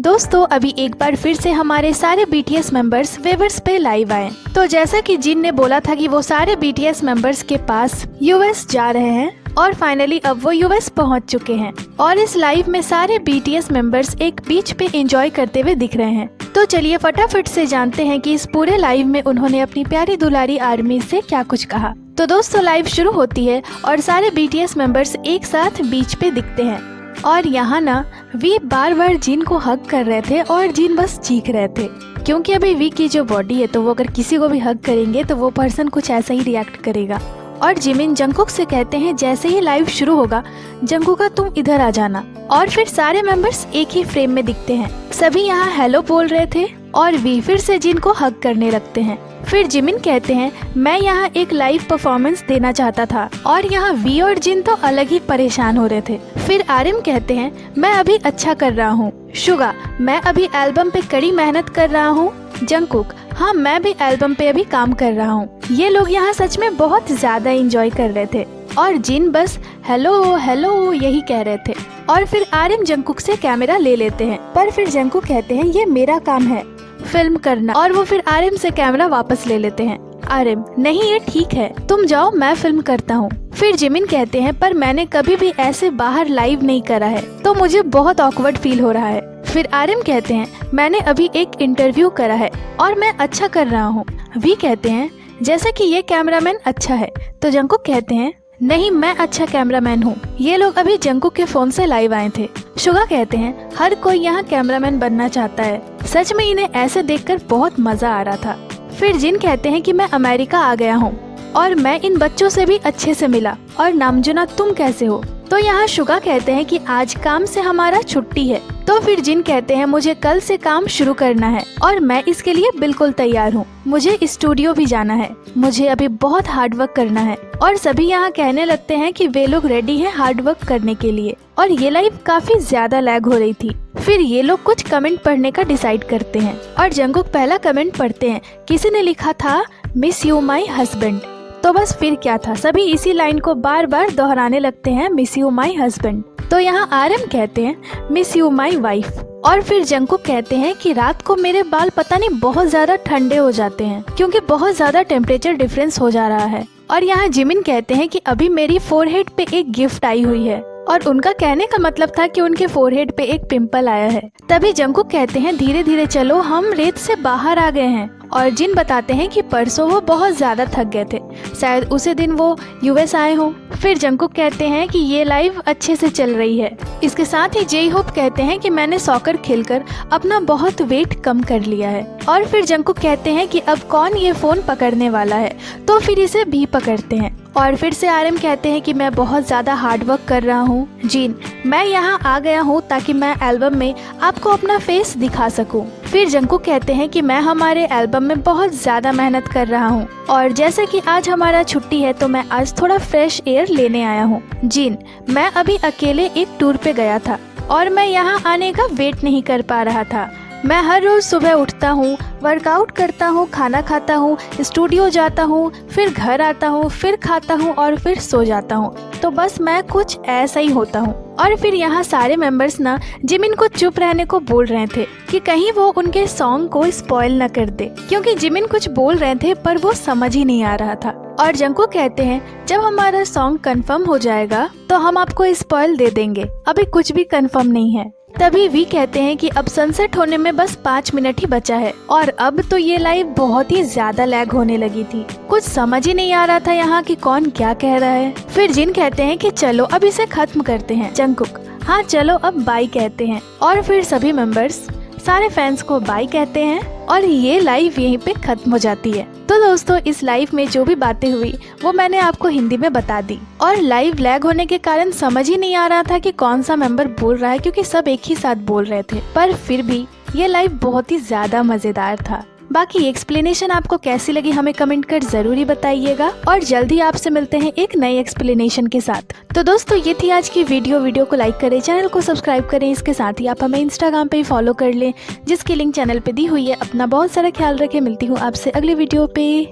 दोस्तों अभी एक बार फिर से हमारे सारे बीटीएस मेंबर्स वेवर्स पे लाइव आए। तो जैसा कि जिन ने बोला था कि वो सारे बीटीएस मेंबर्स के पास यूएस जा रहे हैं और फाइनली अब वो यूएस पहुंच चुके हैं और इस लाइव में सारे बीटीएस मेंबर्स एक बीच पे एंजॉय करते हुए दिख रहे हैं। तो चलिए फटाफट से जानते हैं कि इस पूरे लाइव में उन्होंने अपनी प्यारी दुलारी आर्मी से क्या कुछ कहा। तो दोस्तों लाइव शुरू होती है और सारे बीटीएस मेंबर्स एक साथ बीच पे दिखते हैं और यहाँ ना वी बार बार जिन को हग कर रहे थे और जिन बस चीख रहे थे, क्योंकि अभी वी की जो बॉडी है तो वो अगर किसी को भी हग करेंगे तो वो पर्सन कुछ ऐसा ही रिएक्ट करेगा। और जिमिन जंगकुक से कहते हैं जैसे ही लाइव शुरू होगा जंगकुक तुम इधर आ जाना, और फिर सारे मेंबर्स एक ही फ्रेम में दिखते हैं। सभी यहाँ हेलो बोल रहे थे और वी फिर से जिन को हग करने लगते हैं। फिर जिमिन कहते हैं मैं यहाँ एक लाइव परफॉर्मेंस देना चाहता था, और यहाँ वी और जिन तो अलग ही परेशान हो रहे थे। फिर आर्यन कहते हैं मैं अभी अच्छा कर रहा हूँ। शुगा मैं अभी एल्बम पे कड़ी मेहनत कर रहा हूँ। जंगकुक हाँ मैं भी एल्बम पे अभी काम कर रहा हूँ। ये लोग यहाँ सच में बहुत ज्यादा एंजॉय कर रहे थे और जिन बस हेलो हेलो यही कह रहे थे। और फिर आर्यन जंगकुक से कैमरा ले लेते हैं, पर फिर जंगकुक कहते हैं ये मेरा काम है फिल्म करना, और वो फिर आर्यन से कैमरा वापस ले लेते हैं। आर्यन नहीं ये ठीक है तुम जाओ मैं फिल्म करता हूँ। फिर जिमिन कहते हैं पर मैंने कभी भी ऐसे बाहर लाइव नहीं करा है तो मुझे बहुत ऑकवर्ड फील हो रहा है। फिर आर्यन कहते हैं मैंने अभी एक इंटरव्यू करा है और मैं अच्छा कर रहा हूँ। वी कहते हैं जैसे कि ये कैमरामैन अच्छा है, तो जंगकुक कहते हैं नहीं मैं अच्छा कैमरामैन हूँ। ये लोग अभी जंगकुक के फोन से लाइव आए थे। शुगा कहते हैं हर कोई यहाँ कैमरामैन बनना चाहता है, सच में इन्हें ऐसे देखकर बहुत मजा आ रहा था। फिर जिन कहते हैं कि मैं अमेरिका आ गया हूँ और मैं इन बच्चों से भी अच्छे से मिला, और नामजुना तुम कैसे हो। तो यहाँ शुगा कहते हैं कि आज काम से हमारा छुट्टी है। तो फिर जिन कहते हैं मुझे कल से काम शुरू करना है और मैं इसके लिए बिल्कुल तैयार हूँ। मुझे स्टूडियो भी जाना है, मुझे अभी बहुत हार्ड वर्क करना है। और सभी यहाँ कहने लगते हैं कि वे लोग रेडी हैं हार्ड वर्क करने के लिए। और ये लाइव काफी ज्यादा लैग हो रही थी। फिर ये लोग कुछ कमेंट पढ़ने का डिसाइड करते हैं और जंगकुक पहला कमेंट पढ़ते हैं। किसी ने लिखा था मिस यू माई हस्बैंड। तो बस फिर क्या था, सभी इसी लाइन को बार बार दोहराने लगते हैं मिस यू माई हस्बैंड। तो यहाँ आर्यन कहते हैं मिस यू माई वाइफ। और फिर जंगकुक कहते हैं कि रात को मेरे बाल पता नहीं बहुत ज्यादा ठंडे हो जाते हैं क्योंकि बहुत ज्यादा टेम्परेचर डिफरेंस हो जा रहा है। और यहाँ जिमिन कहते हैं कि अभी मेरी फोरहेड पे एक गिफ्ट आई हुई है, और उनका कहने का मतलब था कि उनके फोरहेड पे एक पिंपल आया है। तभी जंगकुक कहते हैं धीरे धीरे चलो हम रेत से बाहर आ गए हैं। और जिन बताते हैं कि परसों वो बहुत ज्यादा थक गए थे, शायद उसी दिन वो यूएस आए हो। फिर जंगकुक कहते हैं कि ये लाइव अच्छे से चल रही है। इसके साथ ही जेई होप कहते हैं कि मैंने सॉकर खेलकर अपना बहुत वेट कम कर लिया है। और फिर जंगकुक कहते हैं कि अब कौन ये फोन पकड़ने वाला है, तो फिर इसे भी पकड़ते हैं। और फिर से आर्यन कहते हैं कि मैं बहुत ज्यादा हार्ड वर्क कर रहा हूँ। जिन मैं यहाँ आ गया हूँ ताकि मैं एल्बम में आपको अपना फेस दिखा सकूँ। फिर जंगकुक कहते हैं कि मैं हमारे एल्बम में बहुत ज्यादा मेहनत कर रहा हूँ और जैसे कि आज हमारा छुट्टी है तो मैं आज थोड़ा फ्रेश एयर लेने आया हूँ। जिन मैं अभी अकेले एक टूर पे गया था और मैं यहाँ आने का वेट नहीं कर पा रहा था। मैं हर रोज सुबह उठता हूँ, वर्कआउट करता हूँ, खाना खाता हूँ, स्टूडियो जाता हूँ, फिर घर आता हूँ, फिर खाता हूँ और फिर सो जाता हूँ। तो बस मैं कुछ ऐसा ही होता हूँ। और फिर यहाँ सारे मेंबर्स ना जिमिन को चुप रहने को बोल रहे थे कि कहीं वो उनके सॉन्ग को स्पॉइल न कर दे, क्योंकि जिमिन कुछ बोल रहे थे पर वो समझ ही नहीं आ रहा था। और जंगकुक कहते हैं जब हमारा सॉन्ग कंफर्म हो जाएगा तो हम आपको स्पॉइल दे देंगे, अभी कुछ भी कंफर्म नहीं है। तभी वी कहते हैं कि अब सनसेट होने में बस 5 मिनट ही बचा है, और अब तो ये लाइव बहुत ही ज्यादा लैग होने लगी थी। कुछ समझ ही नहीं आ रहा था यहाँ कि कौन क्या कह रहा है। फिर जिन कहते हैं कि चलो अब इसे खत्म करते हैं। जंगकुक हाँ चलो अब बाय कहते हैं, और फिर सभी मेंबर्स सारे फैंस को बाय कहते हैं और ये लाइव यहीं पे खत्म हो जाती है। तो दोस्तों इस लाइव में जो भी बातें हुई वो मैंने आपको हिंदी में बता दी, और लाइव लैग होने के कारण समझ ही नहीं आ रहा था कि कौन सा मेंबर बोल रहा है क्योंकि सब एक ही साथ बोल रहे थे। पर फिर भी ये लाइव बहुत ही ज्यादा मजेदार था। बाकी एक्सप्लेनेशन आपको कैसी लगी हमें कमेंट कर जरूरी बताइएगा, और जल्दी आपसे मिलते हैं एक नई एक्सप्लेनेशन के साथ। तो दोस्तों ये थी आज की वीडियो को लाइक करें, चैनल को सब्सक्राइब करें, इसके साथ ही आप हमें इंस्टाग्राम पे फॉलो कर लें जिसकी लिंक चैनल पे दी हुई है। अपना बहुत सारा ख्याल रखें, मिलती हूँ आपसे अगली वीडियो पे।